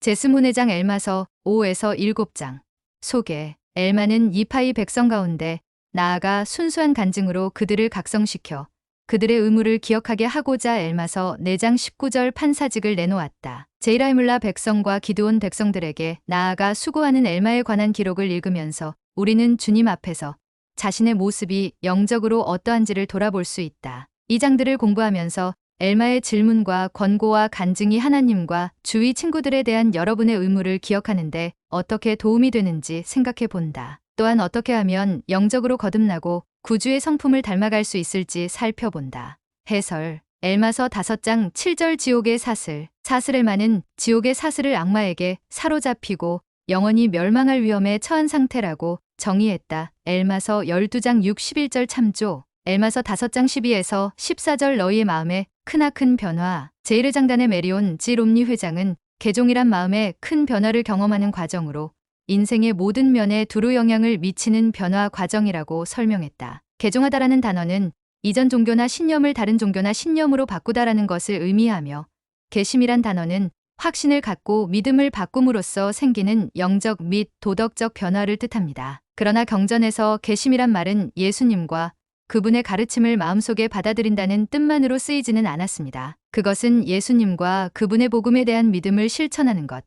제스문회장 엘마서 5에서 7장. 소개. 엘마는 이파이 백성 가운데 나아가 순수한 간증으로 그들을 각성시켜 그들의 의무를 기억하게 하고자 엘마서 4장 19절 판사직을 내놓았다. 제이라이물라 백성과 기드온 백성들에게 나아가 수고하는 엘마에 관한 기록을 읽으면서 우리는 주님 앞에서 자신의 모습이 영적으로 어떠한지를 돌아볼 수 있다. 이 장들을 공부하면서 엘마의 질문과 권고와 간증이 하나님과 주위 친구들에 대한 여러분의 의무를 기억하는데 어떻게 도움이 되는지 생각해 본다. 또한 어떻게 하면 영적으로 거듭나고 구주의 성품을 닮아갈 수 있을지 살펴본다. 해설. 엘마서 5장 7절 지옥의 사슬. 엘마는 지옥의 사슬을 악마에게 사로잡히고 영원히 멸망할 위험에 처한 상태라고 정의했다. 엘마서 12장 61절 참조. 엘마서 5장 12에서 14절 너희의 마음에 크나큰 변화. 제1회장단의 메리온 지 롬니 회장은 개종이란 마음에 큰 변화를 경험하는 과정으로 인생의 모든 면에 두루 영향을 미치는 변화 과정이라고 설명했다. 개종하다라는 단어는 이전 종교나 신념을 다른 종교나 신념으로 바꾸다라는 것을 의미하며 개심이란 단어는 확신을 갖고 믿음을 바꿈으로써 생기는 영적 및 도덕적 변화를 뜻합니다. 그러나 경전에서 개심이란 말은 예수님과 그분의 가르침을 마음속에 받아들인다는 뜻만으로 쓰이지는 않았습니다. 그것은 예수님과 그분의 복음에 대한 믿음을 실천하는 것.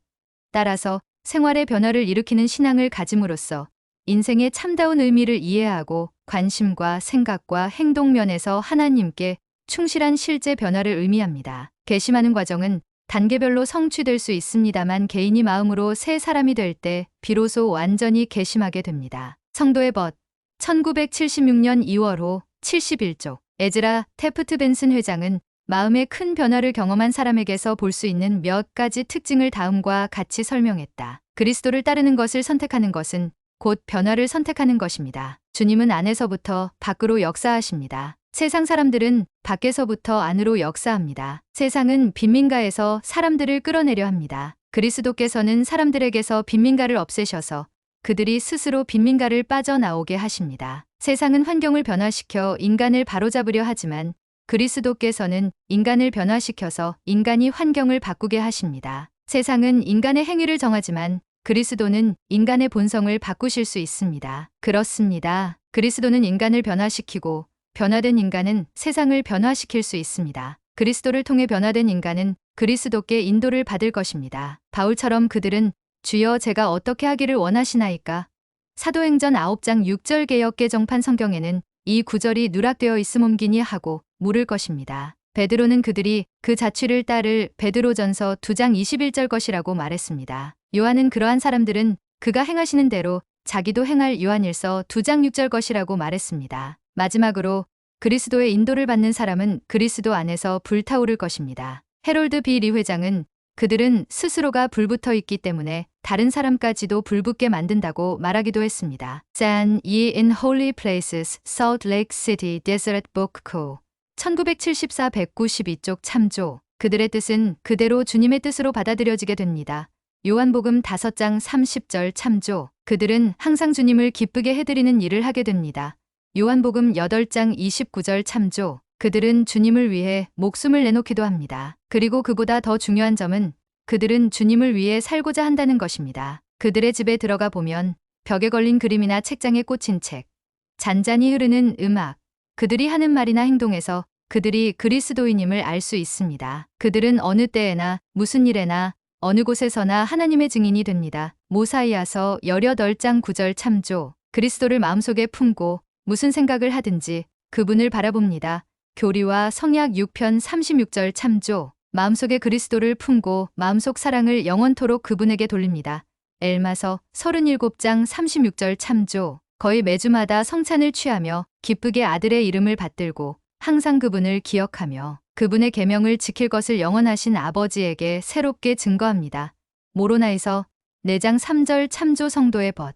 따라서 생활의 변화를 일으키는 신앙을 가짐으로써 인생의 참다운 의미를 이해하고 관심과 생각과 행동 면에서 하나님께 충실한 실제 변화를 의미합니다. 개심하는 과정은 단계별로 성취될 수 있습니다만 개인이 마음으로 새 사람이 될 때 비로소 완전히 개심하게 됩니다. 성도의 벗. 1976년 2월호 71쪽. 에즈라 테프트 벤슨 회장은 마음의 큰 변화를 경험한 사람에게서 볼 수 있는 몇 가지 특징을 다음과 같이 설명했다. 그리스도를 따르는 것을 선택하는 것은 곧 변화를 선택하는 것입니다. 주님은 안에서부터 밖으로 역사하십니다. 세상 사람들은 밖에서부터 안으로 역사합니다. 세상은 빈민가에서 사람들을 끌어내려 합니다. 그리스도께서는 사람들에게서 빈민가를 없애셔서 그들이 스스로 빈민가를 빠져나오게 하십니다. 세상은 환경을 변화시켜 인간을 바로잡으려 하지만 그리스도께서는 인간을 변화시켜서 인간이 환경을 바꾸게 하십니다. 세상은 인간의 행위를 정하지만 그리스도는 인간의 본성을 바꾸실 수 있습니다. 그렇습니다. 그리스도는 인간을 변화시키고 변화된 인간은 세상을 변화시킬 수 있습니다. 그리스도를 통해 변화된 인간은 그리스도께 인도를 받을 것입니다. 바울처럼 그들은 주여 제가 어떻게 하기를 원하시나이까? 사도행전 9장 6절 개역 개정판 성경에는 이 구절이 누락되어 있음옮기니 하고 물을 것입니다. 베드로는 그들이 그 자취를 따를 베드로전서 2장 21절 것이라고 말했습니다. 요한은 그러한 사람들은 그가 행하시는 대로 자기도 행할 요한일서 2장 6절 것이라고 말했습니다. 마지막으로 그리스도의 인도를 받는 사람은 그리스도 안에서 불타오를 것입니다. 해롤드 비 리 회장은 그들은 스스로가 불붙어 있기 때문에 다른 사람까지도 불붙게 만든다고 말하기도 했습니다. Stand ye in holy places, Salt Lake City, Desert Book Co. 1974 192쪽 참조. 그들의 뜻은 그대로 주님의 뜻으로 받아들여지게 됩니다. 요한복음 5장 30절 참조. 그들은 항상 주님을 기쁘게 해드리는 일을 하게 됩니다. 요한복음 8장 29절 참조. 그들은 주님을 위해 목숨을 내놓기도 합니다. 그리고 그보다 더 중요한 점은 그들은 주님을 위해 살고자 한다는 것입니다. 그들의 집에 들어가 보면 벽에 걸린 그림이나 책장에 꽂힌 책, 잔잔히 흐르는 음악, 그들이 하는 말이나 행동에서 그들이 그리스도인임을 알 수 있습니다. 그들은 어느 때에나 무슨 일에나 어느 곳에서나 하나님의 증인이 됩니다. 모사이아서 18장 9절 참조. 그리스도를 마음속에 품고 무슨 생각을 하든지 그분을 바라봅니다. 교리와 성약 6편 36절 참조. 마음속에 그리스도를 품고 마음속 사랑을 영원토록 그분에게 돌립니다. 엘마서 37장 36절 참조. 거의 매주마다 성찬을 취하며 기쁘게 아들의 이름을 받들고 항상 그분을 기억하며 그분의 계명을 지킬 것을 영원하신 아버지에게 새롭게 증거합니다. 모로나에서 4장 3절 참조 성도의 벗.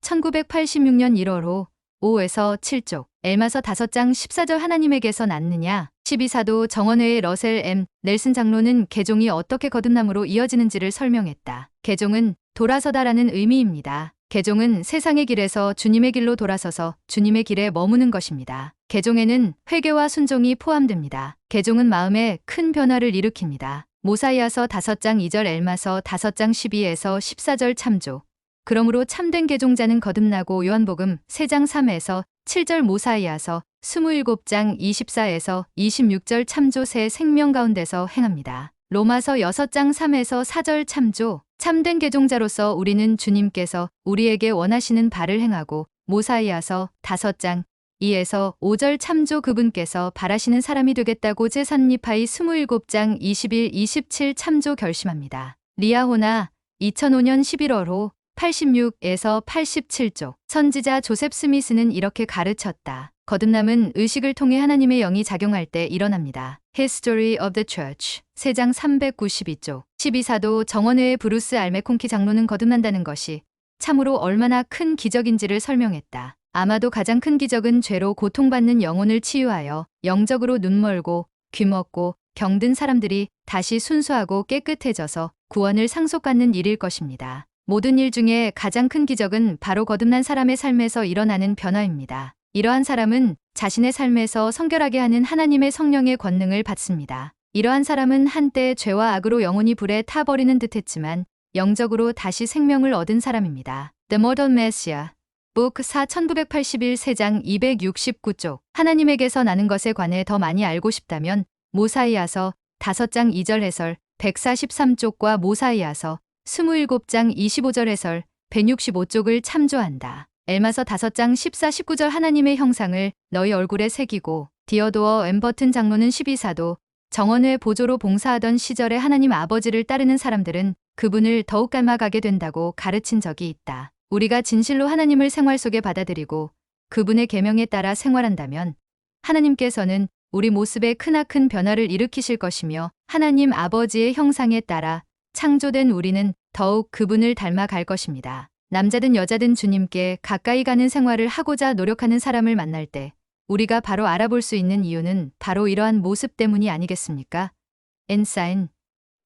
1986년 1월호 5에서 7쪽. 엘마서 5장 14절 하나님에게서 낳느냐? 12사도 정원회의 러셀 M. 넬슨 장로는 개종이 어떻게 거듭남으로 이어지는지를 설명했다. 개종은 돌아서다라는 의미입니다. 개종은 세상의 길에서 주님의 길로 돌아서서 주님의 길에 머무는 것입니다. 개종에는 회개와 순종이 포함됩니다. 개종은 마음에 큰 변화를 일으킵니다. 모사이아서 5장 2절 엘마서 5장 12에서 14절 참조. 그러므로 참된 개종자는 거듭나고 요한복음 3장 3에서 7절 모사이아서 27장 24에서 26절 참조 새 생명 가운데서 행합니다. 로마서 6장 3에서 4절 참조. 참된 개종자로서 우리는 주님께서 우리에게 원하시는 바를 행하고 모사이아서 5장 2에서 5절 참조 그분께서 바라시는 사람이 되겠다고 제3리파이 27장 21, 27 참조 결심합니다. 리아호나 2005년 11월호 86에서 87쪽. 선지자 조셉 스미스는 이렇게 가르쳤다. 거듭남은 의식을 통해 하나님의 영이 작용할 때 일어납니다. History of the Church 3장 392쪽. 12사도 정원회의 브루스 알메콩키 장로는 거듭난다는 것이 참으로 얼마나 큰 기적인지를 설명했다. 아마도 가장 큰 기적은 죄로 고통받는 영혼을 치유하여 영적으로 눈멀고 귀먹고 병든 사람들이 다시 순수하고 깨끗해져서 구원을 상속받는 일일 것입니다. 모든 일 중에 가장 큰 기적은 바로 거듭난 사람의 삶에서 일어나는 변화입니다. 이러한 사람은 자신의 삶에서 성결하게 하는 하나님의 성령의 권능을 받습니다. 이러한 사람은 한때 죄와 악으로 영혼이 불에 타버리는 듯했지만 영적으로 다시 생명을 얻은 사람입니다. The Modern Messiah Book 4 1981 3장 269쪽. 하나님에게서 나는 것에 관해 더 많이 알고 싶다면 모사이아서 5장 2절 해설 143쪽과 모사이아서 27장 25절 해설 165쪽을 참조한다. 엘마서 5장 14, 19절 하나님의 형상을 너희 얼굴에 새기고. 디어도어 엠버튼 장로는 12사도 정원회 보조로 봉사하던 시절에 하나님 아버지를 따르는 사람들은 그분을 더욱 닮아가게 된다고 가르친 적이 있다. 우리가 진실로 하나님을 생활 속에 받아들이고 그분의 계명에 따라 생활한다면 하나님께서는 우리 모습에 크나큰 변화를 일으키실 것이며 하나님 아버지의 형상에 따라 창조된 우리는 더욱 그분을 닮아갈 것입니다. 남자든 여자든 주님께 가까이 가는 생활을 하고자 노력하는 사람을 만날 때 우리가 바로 알아볼 수 있는 이유는 바로 이러한 모습 때문이 아니겠습니까? 엔사인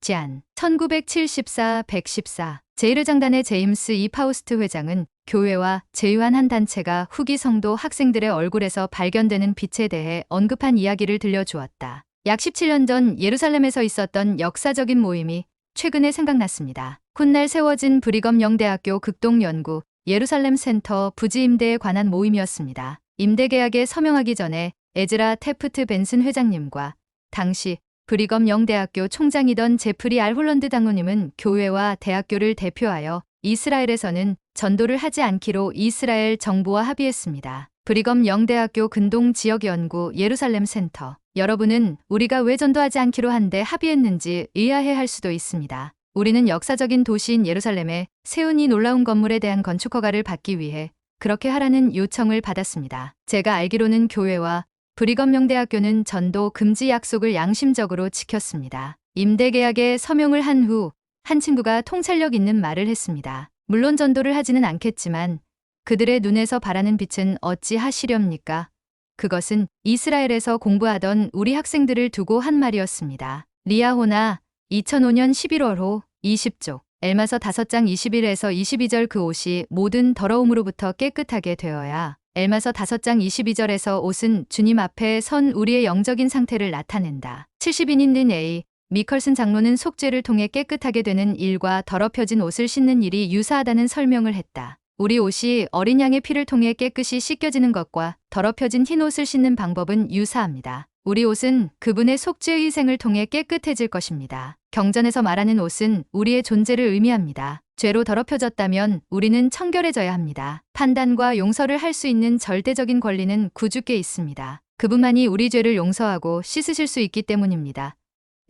잔 1974-114 제1회장단의 제임스 이 파우스트 회장은 교회와 제휴한 한 단체가 후기 성도 학생들의 얼굴에서 발견되는 빛에 대해 언급한 이야기를 들려주었다. 약 17년 전 예루살렘에서 있었던 역사적인 모임이 최근에 생각났습니다. 훗날 세워진 브리검 영대학교 극동연구 예루살렘 센터 부지 임대에 관한 모임이었습니다. 임대 계약에 서명하기 전에 에즈라 테프트 벤슨 회장님과 당시 브리검 영대학교 총장이던 제프리 알 홀런드 장로님은 교회와 대학교를 대표하여 이스라엘에서는 전도를 하지 않기로 이스라엘 정부와 합의했습니다. 브리검 영대학교 근동 지역연구 예루살렘 센터. 여러분은 우리가 왜 전도하지 않기로 한데 합의했는지 의아해할 수도 있습니다. 우리는 역사적인 도시인 예루살렘에 세운 이 놀라운 건물에 대한 건축 허가를 받기 위해 그렇게 하라는 요청을 받았습니다. 제가 알기로는 교회와 브리검 영대학교는 전도 금지 약속을 양심적으로 지켰습니다. 임대 계약에 서명을 한 후 한 친구가 통찰력 있는 말을 했습니다. 물론 전도를 하지는 않겠지만 그들의 눈에서 바라는 빛은 어찌 하시렵니까? 그것은 이스라엘에서 공부하던 우리 학생들을 두고 한 말이었습니다. 리아호나 2005년 11월호 20쪽. 엘마서 5장 21에서 22절 그 옷이 모든 더러움으로부터 깨끗하게 되어야. 엘마서 5장 22절에서 옷은 주님 앞에 선 우리의 영적인 상태를 나타낸다. 70인인 된 A. 미컬슨 장로는 속죄를 통해 깨끗하게 되는 일과 더럽혀진 옷을 씻는 일이 유사하다는 설명을 했다. 우리 옷이 어린 양의 피를 통해 깨끗이 씻겨지는 것과 더럽혀진 흰 옷을 씻는 방법은 유사합니다. 우리 옷은 그분의 속죄의 희생을 통해 깨끗해질 것입니다. 경전에서 말하는 옷은 우리의 존재를 의미합니다. 죄로 더럽혀졌다면 우리는 청결해져야 합니다. 판단과 용서를 할 수 있는 절대적인 권리는 구주께 있습니다. 그분만이 우리 죄를 용서하고 씻으실 수 있기 때문입니다.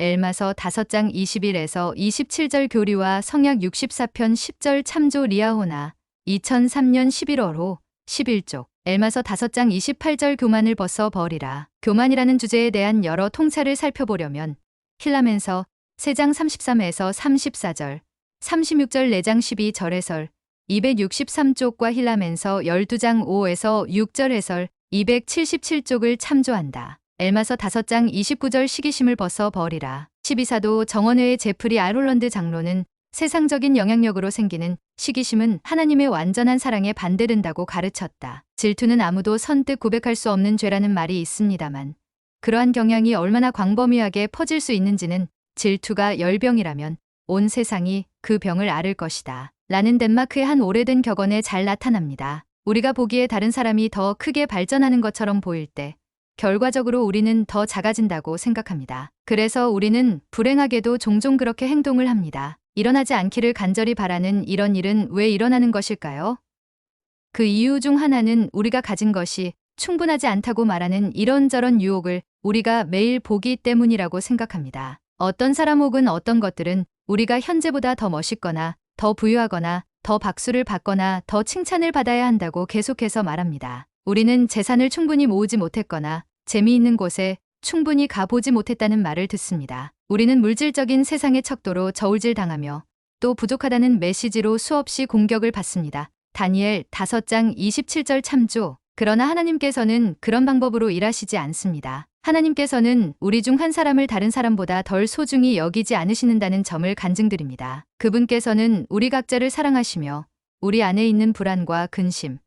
엘마서 5장 21에서 27절 교리와 성약 64편 10절 참조 리아호나 2003년 11월호 11쪽. 엘마서 5장 28절 교만을 벗어 버리라. 교만이라는 주제에 대한 여러 통찰을 살펴보려면 힐라멘서 3장 33에서 34절, 36절 4장 12절 해설, 263쪽과 힐라멘서 12장 5에서 6절 해설, 277쪽을 참조한다. 엘마서 5장 29절 시기심을 벗어 버리라. 12사도 정원회의 제프리 알 홀런드 장로는 세상적인 영향력으로 생기는 시기심은 하나님의 완전한 사랑에 반대된다고 가르쳤다. 질투는 아무도 선뜻 고백할 수 없는 죄라는 말이 있습니다만 그러한 경향이 얼마나 광범위하게 퍼질 수 있는지는 질투가 열병이라면 온 세상이 그 병을 앓을 것이다. 라는 덴마크의 한 오래된 격언에 잘 나타납니다. 우리가 보기에 다른 사람이 더 크게 발전하는 것처럼 보일 때 결과적으로 우리는 더 작아진다고 생각합니다. 그래서 우리는 불행하게도 종종 그렇게 행동을 합니다. 일어나지 않기를 간절히 바라는 이런 일은 왜 일어나는 것일까요? 그 이유 중 하나는 우리가 가진 것이 충분하지 않다고 말하는 이런저런 유혹을 우리가 매일 보기 때문이라고 생각합니다. 어떤 사람 혹은 어떤 것들은 우리가 현재보다 더 멋있거나 더 부유하거나 더 박수를 받거나 더 칭찬을 받아야 한다고 계속해서 말합니다. 우리는 재산을 충분히 모으지 못했거나 재미있는 곳에 충분히 가보지 못했다는 말을 듣습니다. 우리는 물질적인 세상의 척도로 저울질당하며 또 부족하다는 메시지로 수없이 공격을 받습니다. 다니엘 5장 27절 참조. 그러나 하나님께서는 그런 방법으로 일하시지 않습니다. 하나님께서는 우리 중 한 사람을 다른 사람보다 덜 소중히 여기지 않으시는다는 점을 간증드립니다. 그분께서는 우리 각자를 사랑하시며 우리 안에 있는 불안과 근심,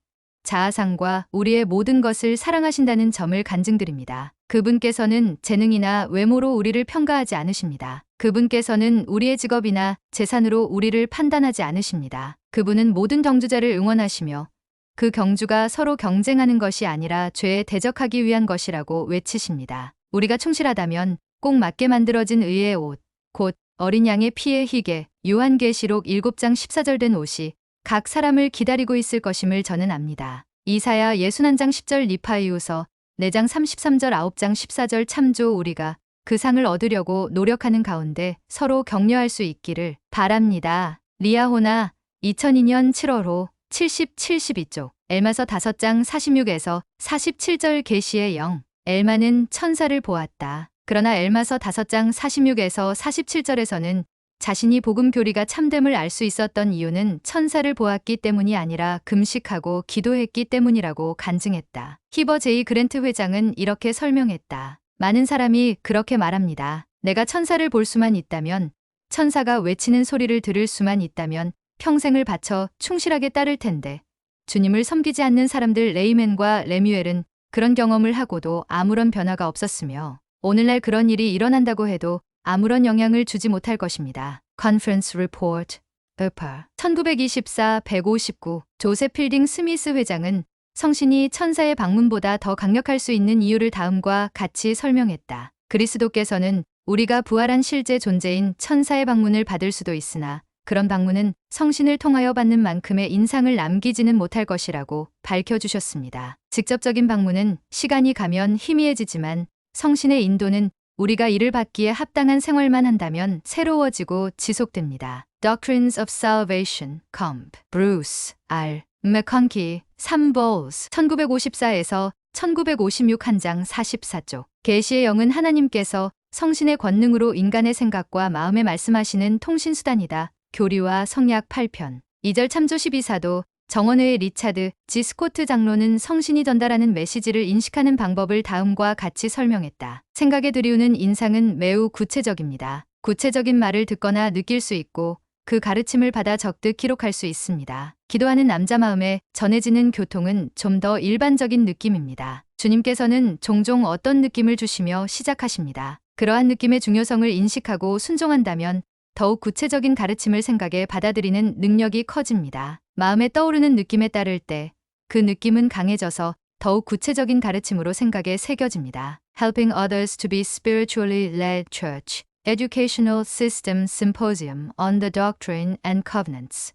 자아상과 우리의 모든 것을 사랑하신다는 점을 간증드립니다. 그분께서는 재능이나 외모로 우리를 평가하지 않으십니다. 그분께서는 우리의 직업이나 재산으로 우리를 판단하지 않으십니다. 그분은 모든 경주자를 응원하시며 그 경주가 서로 경쟁하는 것이 아니라 죄에 대적하기 위한 것이라고 외치십니다. 우리가 충실하다면 꼭 맞게 만들어진 의의 옷, 곧 어린 양의 피의 희게, 요한계시록 7장 14절 된 옷이 각 사람을 기다리고 있을 것임을 저는 압니다. 이사야 61장 10절 리파이우서 4장 33절 9장 14절 참조. 우리가 그 상을 얻으려고 노력하는 가운데 서로 격려할 수 있기를 바랍니다. 리아호나 2002년 7월호 72쪽. 엘마서 5장 46에서 47절. 계시의 영. 엘마는 천사를 보았다. 그러나 엘마서 5장 46에서 47절에서는 자신이 복음 교리가 참됨을 알 수 있었던 이유는 천사를 보았기 때문이 아니라 금식하고 기도했기 때문이라고 간증했다. 히버 제이 그랜트 회장은 이렇게 설명했다. 많은 사람이 그렇게 말합니다. 내가 천사를 볼 수만 있다면, 천사가 외치는 소리를 들을 수만 있다면 평생을 바쳐 충실하게 따를 텐데, 주님을 섬기지 않는 사람들 레이맨과 레뮤엘은 그런 경험을 하고도 아무런 변화가 없었으며 오늘날 그런 일이 일어난다고 해도 아무런 영향을 주지 못할 것입니다. Conference Report, UPA 1924-159. 조셉 필딩 스미스 회장은 성신이 천사의 방문보다 더 강력할 수 있는 이유를 다음과 같이 설명했다. 그리스도께서는 우리가 부활한 실제 존재인 천사의 방문을 받을 수도 있으나 그런 방문은 성신을 통하여 받는 만큼의 인상을 남기지는 못할 것이라고 밝혀주셨습니다. 직접적인 방문은 시간이 가면 희미해지지만 성신의 인도는 우리가 이를 받기에 합당한 생활만 한다면 새로워지고 지속됩니다. Doctrines of Salvation, Comp. 브루스 R. 맥컨키, 3볼스 1954에서 1956 한 장 44쪽. 계시의 영은 하나님께서 성신의 권능으로 인간의 생각과 마음에 말씀하시는 통신수단이다. 교리와 성약 8편. 2절 참조 12사도 정원회의 리차드 G 스코트 장로는 성신이 전달하는 메시지를 인식하는 방법을 다음과 같이 설명했다. 생각에 들이우는 인상은 매우 구체적입니다. 구체적인 말을 듣거나 느낄 수 있고 그 가르침을 받아 적듯 기록할 수 있습니다. 기도하는 남자 마음에 전해지는 교통은 좀 더 일반적인 느낌입니다. 주님께서는 종종 어떤 느낌을 주시며 시작하십니다. 그러한 느낌의 중요성을 인식하고 순종한다면 더욱 구체적인 가르침을 생각에 받아들이는 능력이 커집니다. 마음에 떠오르는 느낌에 따를 때 그 느낌은 강해져서 더욱 구체적인 가르침으로 생각에 새겨집니다. Helping Others to be Spiritually Led Church Educational System Symposium on the Doctrine and Covenants.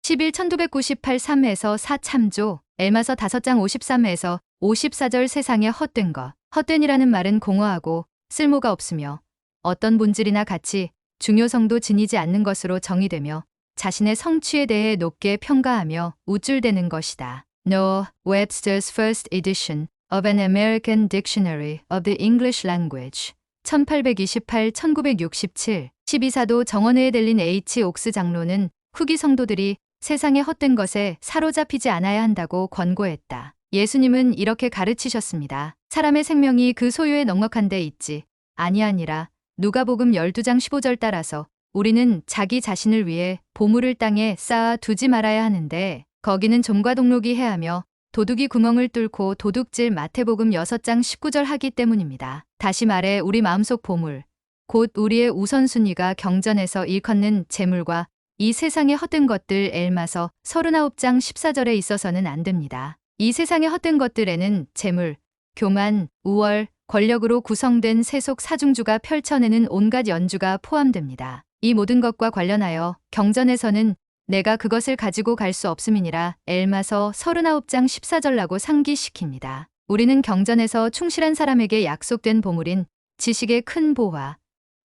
11 1998 3에서 4 참조. 엘마서 5장 53에서 54절. 세상의 헛된 것. 헛된이라는 말은 공허하고 쓸모가 없으며 어떤 본질이나 가치, 중요성도 지니지 않는 것으로 정의되며 자신의 성취에 대해 높게 평가하며 우쭐대는 것이다. Noah Webster's First Edition of an American Dictionary of the English Language 1828-1967. 12사도 정원회에 들린 H. 옥스 장로는 후기 성도들이 세상의 헛된 것에 사로잡히지 않아야 한다고 권고했다. 예수님은 이렇게 가르치셨습니다. 사람의 생명이 그 소유에 넉넉한 데 있지 아니하니라. 누가복음 12장 15절. 따라서 우리는 자기 자신을 위해 보물을 땅에 쌓아 두지 말아야 하는데 거기는 좀과 동록이 해하며 도둑이 구멍을 뚫고 도둑질. 마태복음 6장 19절 하기 때문입니다. 다시 말해 우리 마음속 보물, 곧 우리의 우선순위가 경전에서 일컫는 재물과 이 세상의 헛된 것들 엘마서 39장 14절에 있어서는 안 됩니다. 이 세상의 헛된 것들에는 재물, 교만, 우월, 권력으로 구성된 세속 사중주가 펼쳐내는 온갖 연주가 포함됩니다. 이 모든 것과 관련하여 경전에서는 내가 그것을 가지고 갈 수 없음이니라 엘마서 39장 14절라고 상기시킵니다. 우리는 경전에서 충실한 사람에게 약속된 보물인 지식의 큰 보화,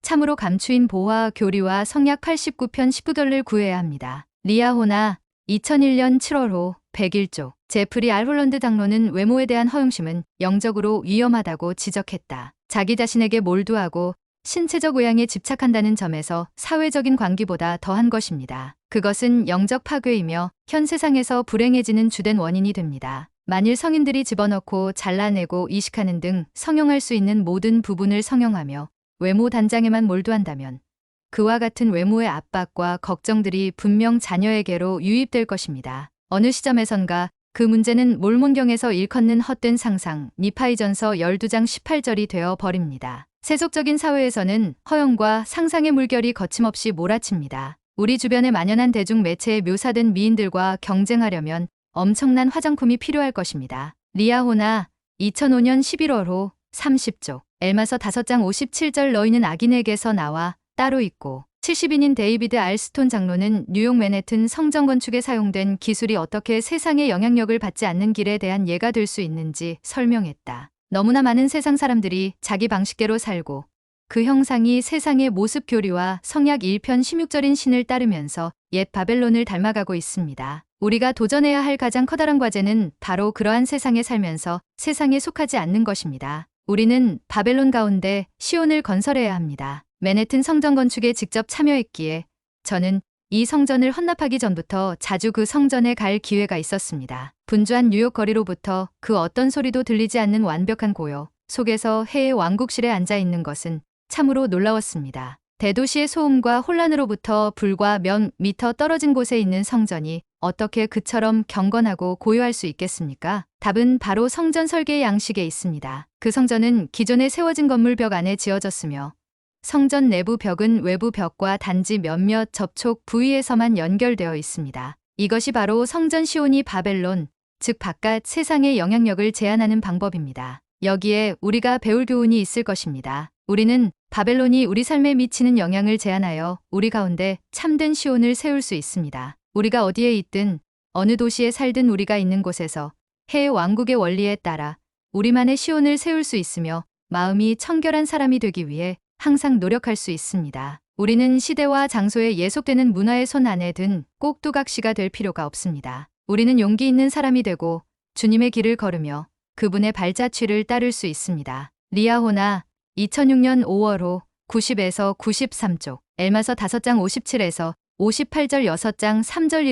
참으로 감추인 보화 교리와 성약 89편 19절을 구해야 합니다. 리아호나 2001년 7월호 101쪽 제프리 알 홀런드 장로는 외모에 대한 허영심은 영적으로 위험하다고 지적했다. 자기 자신에게 몰두하고 신체적 외양에 집착한다는 점에서 사회적인 관계보다 더한 것입니다. 그것은 영적 파괴이며 현 세상에서 불행해지는 주된 원인이 됩니다. 만일 성인들이 집어넣고 잘라내고 이식하는 등 성형할 수 있는 모든 부분을 성형하며 외모 단장에만 몰두한다면 그와 같은 외모의 압박과 걱정들이 분명 자녀에게로 유입될 것입니다. 어느 시점에선가 그 문제는 몰몬경에서 일컫는 헛된 상상, 니파이전서 12장 18절이 되어 버립니다. 세속적인 사회에서는 허영과 상상의 물결이 거침없이 몰아칩니다. 우리 주변에 만연한 대중 매체에 묘사된 미인들과 경쟁하려면 엄청난 화장품이 필요할 것입니다. 리아호나 2005년 11월호 30쪽 엘마서 5장 57절 너희는 악인에게서 나와 따로 있고 70인인 데이비드 알스톤 장로는 뉴욕 맨해튼 성전 건축에 사용된 기술이 어떻게 세상의 영향력을 받지 않는 길에 대한 예가 될 수 있는지 설명했다. 너무나 많은 세상 사람들이 자기 방식대로 살고 그 형상이 세상의 모습 교리와 성약 1편 16절인 신을 따르면서 옛 바벨론을 닮아가고 있습니다. 우리가 도전해야 할 가장 커다란 과제는 바로 그러한 세상에 살면서 세상에 속하지 않는 것입니다. 우리는 바벨론 가운데 시온을 건설해야 합니다. 맨해튼 성전 건축에 직접 참여했기에 저는 이 성전을 헌납하기 전부터 자주 그 성전에 갈 기회가 있었습니다. 분주한 뉴욕 거리로부터 그 어떤 소리도 들리지 않는 완벽한 고요 속에서 해의 왕국실에 앉아 있는 것은 참으로 놀라웠습니다. 대도시의 소음과 혼란으로부터 불과 몇 미터 떨어진 곳에 있는 성전이 어떻게 그처럼 경건하고 고요할 수 있겠습니까? 답은 바로 성전 설계의 양식에 있습니다. 그 성전은 기존에 세워진 건물 벽 안에 지어졌으며 성전 내부 벽은 외부 벽과 단지 몇몇 접촉 부위에서만 연결되어 있습니다. 이것이 바로 성전 시온이 바벨론, 즉 바깥 세상의 영향력을 제한하는 방법입니다. 여기에 우리가 배울 교훈이 있을 것입니다. 우리는 바벨론이 우리 삶에 미치는 영향을 제한하여 우리 가운데 참된 시온을 세울 수 있습니다. 우리가 어디에 있든 어느 도시에 살든 우리가 있는 곳에서 해의 왕국의 원리에 따라 우리만의 시온을 세울 수 있으며 마음이 청결한 사람이 되기 위해 항상 노력할 수 있습니다. 우리는 시대와 장소에 예속되는 문화의 손 안에 든 꼭두각시가 될 필요가 없습니다. 우리는 용기 있는 사람이 되고 주님의 길을 걸으며 그분의 발자취를 따를 수 있습니다. 리아호나 2006년 5월호 90에서 93쪽 엘마서 5장 57에서 58절 6장 3절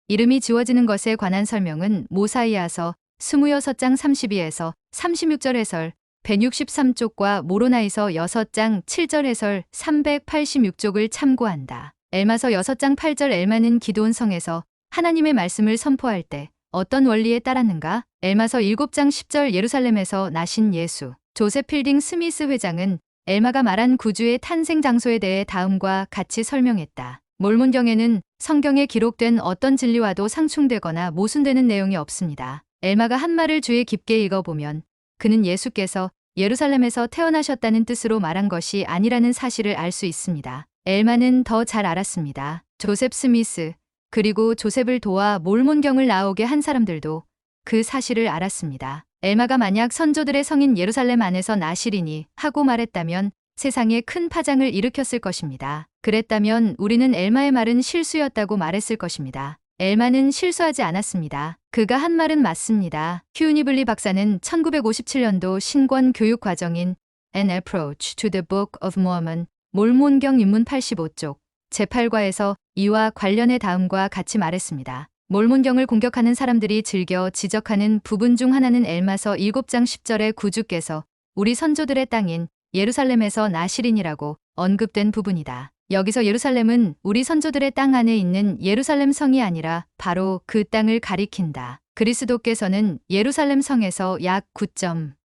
이름이 지워지는 것에 관한 설명은 모사이아서 26장 32에서 36절 해설 163쪽과 모로나이서 6장 7절 해설 386쪽을 참고한다. 엘마서 6장 8절 엘마는 기드온 성에서 하나님의 말씀을 선포할 때 어떤 원리에 따랐는가? 엘마서 7장 10절 예루살렘에서 나신 예수. 조셉 필딩 스미스 회장은 엘마가 말한 구주의 탄생 장소에 대해 다음과 같이 설명했다. 몰몬경에는 성경에 기록된 어떤 진리와도 상충되거나 모순되는 내용이 없습니다. 엘마가 한 말을 주의 깊게 읽어보면 그는 예수께서 예루살렘에서 태어나셨다는 뜻으로 말한 것이 아니라는 사실을 알 수 있습니다. 엘마는 더 잘 알았습니다. 조셉 스미스 그리고 조셉을 도와 몰몬경을 나오게 한 사람들도 그 사실을 알았습니다. 엘마가 만약 선조들의 성인 예루살렘 안에서 나시리니 하고 말했다면 세상에 큰 파장을 일으켰을 것입니다. 그랬다면 우리는 엘마의 말은 실수였다고 말했을 것입니다. 엘마는 실수하지 않았습니다. 그가 한 말은 맞습니다. 휴니블리 박사는 1957년도 신권 교육 과정인 An Approach to the Book of Mormon 몰몬경 입문 85쪽 제8과에서 이와 관련해 다음과 같이 말했습니다. 몰몬경을 공격하는 사람들이 즐겨 지적하는 부분 중 하나는 엘마서 7장 10절의 구주께서 우리 선조들의 땅인 예루살렘에서 나시린이라고 언급된 부분이다. 여기서 예루살렘은 우리 선조들의 땅 안에 있는 예루살렘 성이 아니라 바로 그 땅을 가리킨다. 그리스도께서는 예루살렘 성에서 약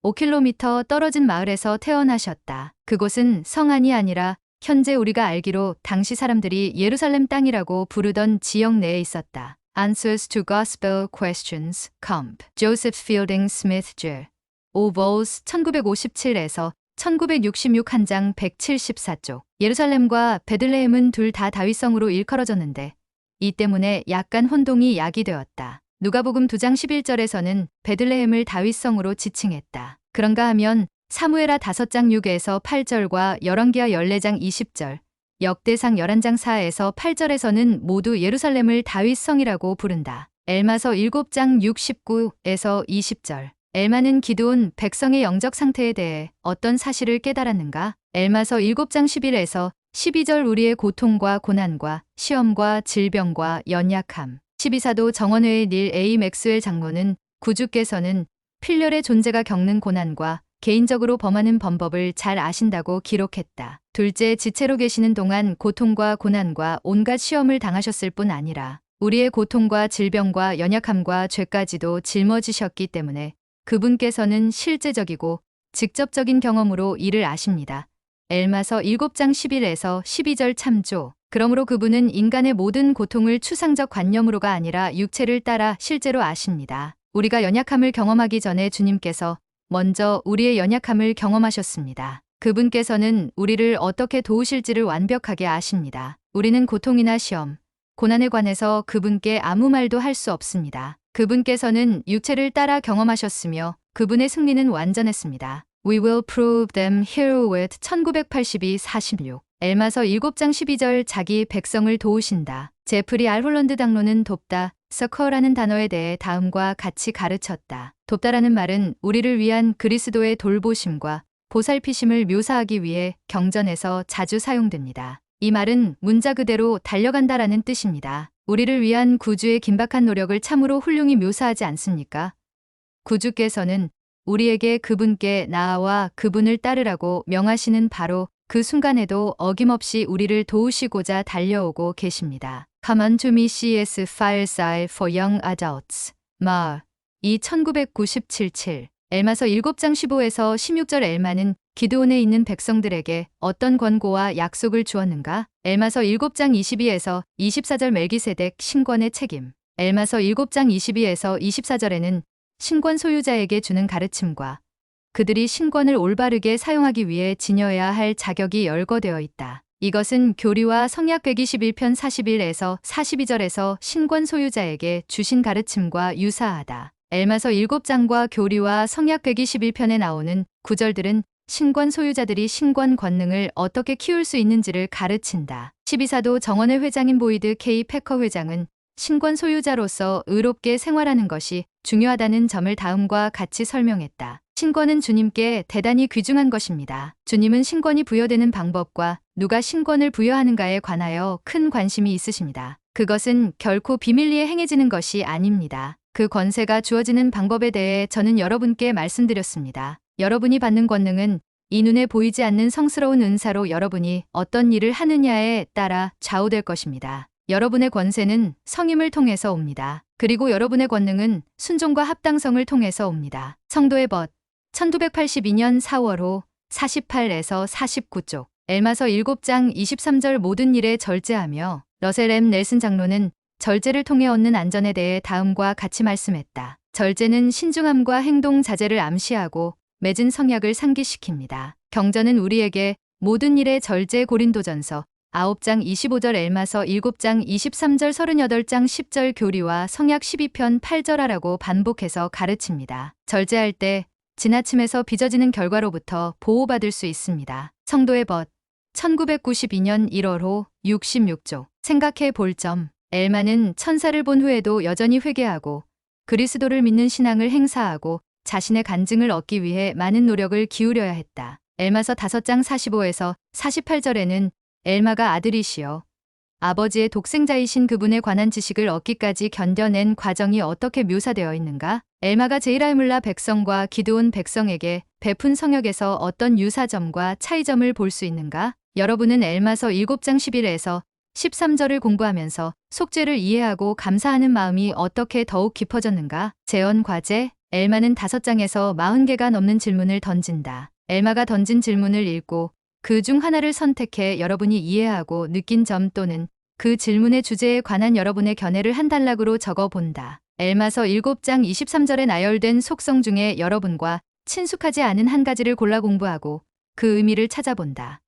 5km 떨어진 마을에서 태어나셨다. 그곳은 성안이 아니라 현재 우리가 알기로 당시 사람들이 예루살렘 땅이라고 부르던 지역 내에 있었다. Answers to Gospel Questions, Comp. Joseph Fielding Smith Jr. Ovals 1957에서 1966 한 장 174쪽. 예루살렘과 베들레헴은 둘 다 다윗성으로 일컬어졌는데 이 때문에 약간 혼동이 야기되었다. 누가복음 2장 11절에서는 베들레헴을 다윗성으로 지칭했다. 그런가 하면 사무엘하 5장 6에서 8절과 열왕기하 14장 20절, 역대상 11장 4에서 8절에서는 모두 예루살렘을 다윗성이라고 부른다. 엘마서 7장 69에서 20절. 엘마는 기드온 백성의 영적 상태에 대해 어떤 사실을 깨달았는가? 엘마서 7장 11에서 12절 우리의 고통과 고난과 시험과 질병과 연약함. 12사도 정원회의 닐 A. 맥스웰 장로는 구주께서는 필렬의 존재가 겪는 고난과 개인적으로 범하는 범법을 잘 아신다고 기록했다. 둘째, 지체로 계시는 동안 고통과 고난과 온갖 시험을 당하셨을 뿐 아니라 우리의 고통과 질병과 연약함과 죄까지도 짊어지셨기 때문에 그분께서는 실제적이고 직접적인 경험으로 이를 아십니다. 엘마서 7장 11에서 12절 참조. 그러므로 그분은 인간의 모든 고통을 추상적 관념으로가 아니라 육체를 따라 실제로 아십니다. 우리가 연약함을 경험하기 전에 주님께서 먼저 우리의 연약함을 경험하셨습니다. 그분께서는 우리를 어떻게 도우실지를 완벽하게 아십니다. 우리는 고통이나 시험, 고난에 관해서 그분께 아무 말도 할 수 없습니다. 그분께서는 육체를 따라 경험하셨으며 그분의 승리는 완전했습니다. We will prove them here with 1982-46. 엘마서 7장 12절 자기 백성을 도우신다. 제프리 알 홀런드 당로는 돕다, 서커라는 단어에 대해 다음과 같이 가르쳤다. 돕다라는 말은 우리를 위한 그리스도의 돌보심과 보살피심을 묘사하기 위해 경전에서 자주 사용됩니다. 이 말은 문자 그대로 달려간다라는 뜻입니다. 우리를 위한 구주의 긴박한 노력을 참으로 훌륭히 묘사하지 않습니까? 구주께서는 우리에게 그분께 나아와 그분을 따르라고 명하시는 바로 그 순간에도 어김없이 우리를 도우시고자 달려오고 계십니다. Come unto me CS Fireside for Young Adults. 마. 1997. 엘마서 7장 15에서 16절. 엘마는 기드온에 있는 백성들에게 어떤 권고와 약속을 주었는가? 엘마서 7장 22에서 24절. 멜기세덱 신권의 책임. 엘마서 7장 22에서 24절에는 신권 소유자에게 주는 가르침과 그들이 신권을 올바르게 사용하기 위해 지녀야 할 자격이 열거되어 있다. 이것은 교리와 성약 121편 41에서 42절에서 신권 소유자에게 주신 가르침과 유사하다. 엘마서 7장과 교리와 성약 121편에 나오는 구절들은 신권 소유자들이 신권 권능을 어떻게 키울 수 있는지를 가르친다. 12사도 정원회 회장인 보이드 K. 패커 회장은 신권 소유자로서 의롭게 생활하는 것이 중요하다는 점을 다음과 같이 설명했다. 신권은 주님께 대단히 귀중한 것입니다. 주님은 신권이 부여되는 방법과 누가 신권을 부여하는가에 관하여 큰 관심이 있으십니다. 그것은 결코 비밀리에 행해지는 것이 아닙니다. 그 권세가 주어지는 방법에 대해 저는 여러분께 말씀드렸습니다. 여러분이 받는 권능은 이 눈에 보이지 않는 성스러운 은사로 여러분이 어떤 일을 하느냐에 따라 좌우될 것입니다. 여러분의 권세는 성임을 통해서 옵니다. 그리고 여러분의 권능은 순종과 합당성을 통해서 옵니다. 성도의 벗 1982년 4월호 48에서 49쪽. 엘마서 7장 23절. 모든 일에 절제하며. 러셀 M. 넬슨 장로는 절제를 통해 얻는 안전에 대해 다음과 같이 말씀했다. 절제는 신중함과 행동 자제를 암시하고 맺은 성약을 상기시킵니다. 경전은 우리에게 모든 일에 절제. 고린도전서 9장 25절. 엘마서 7장 23절. 38장 10절. 교리와 성약 12편 8절 하라고 반복해서 가르칩니다. 절제할 때 지나침에서 빚어지는 결과로부터 보호받을 수 있습니다. 성도의 벗 1992년 1월호 66쪽. 생각해 볼 점. 엘마는 천사를 본 후에도 여전히 회개하고 그리스도를 믿는 신앙을 행사하고 자신의 간증을 얻기 위해 많은 노력을 기울여야 했다. 엘마서 5장 45에서 48절에는 엘마가 아들이시여 아버지의 독생자이신 그분에 관한 지식을 얻기까지 견뎌낸 과정이 어떻게 묘사되어 있는가? 엘마가 제이라이물라 백성과 기드온 백성에게 베푼 성역에서 어떤 유사점과 차이점을 볼 수 있는가? 여러분은 엘마서 7장 11에서 13절을 공부하면서 속죄를 이해하고 감사하는 마음이 어떻게 더욱 깊어졌는가? 재언 과제. 엘마는 5장에서 40개가 넘는 질문을 던진다. 엘마가 던진 질문을 읽고 그 중 하나를 선택해 여러분이 이해하고 느낀 점 또는 그 질문의 주제에 관한 여러분의 견해를 한 단락으로 적어 본다. 엘마서 7장 23절에 나열된 속성 중에 여러분과 친숙하지 않은 한 가지를 골라 공부하고 그 의미를 찾아본다.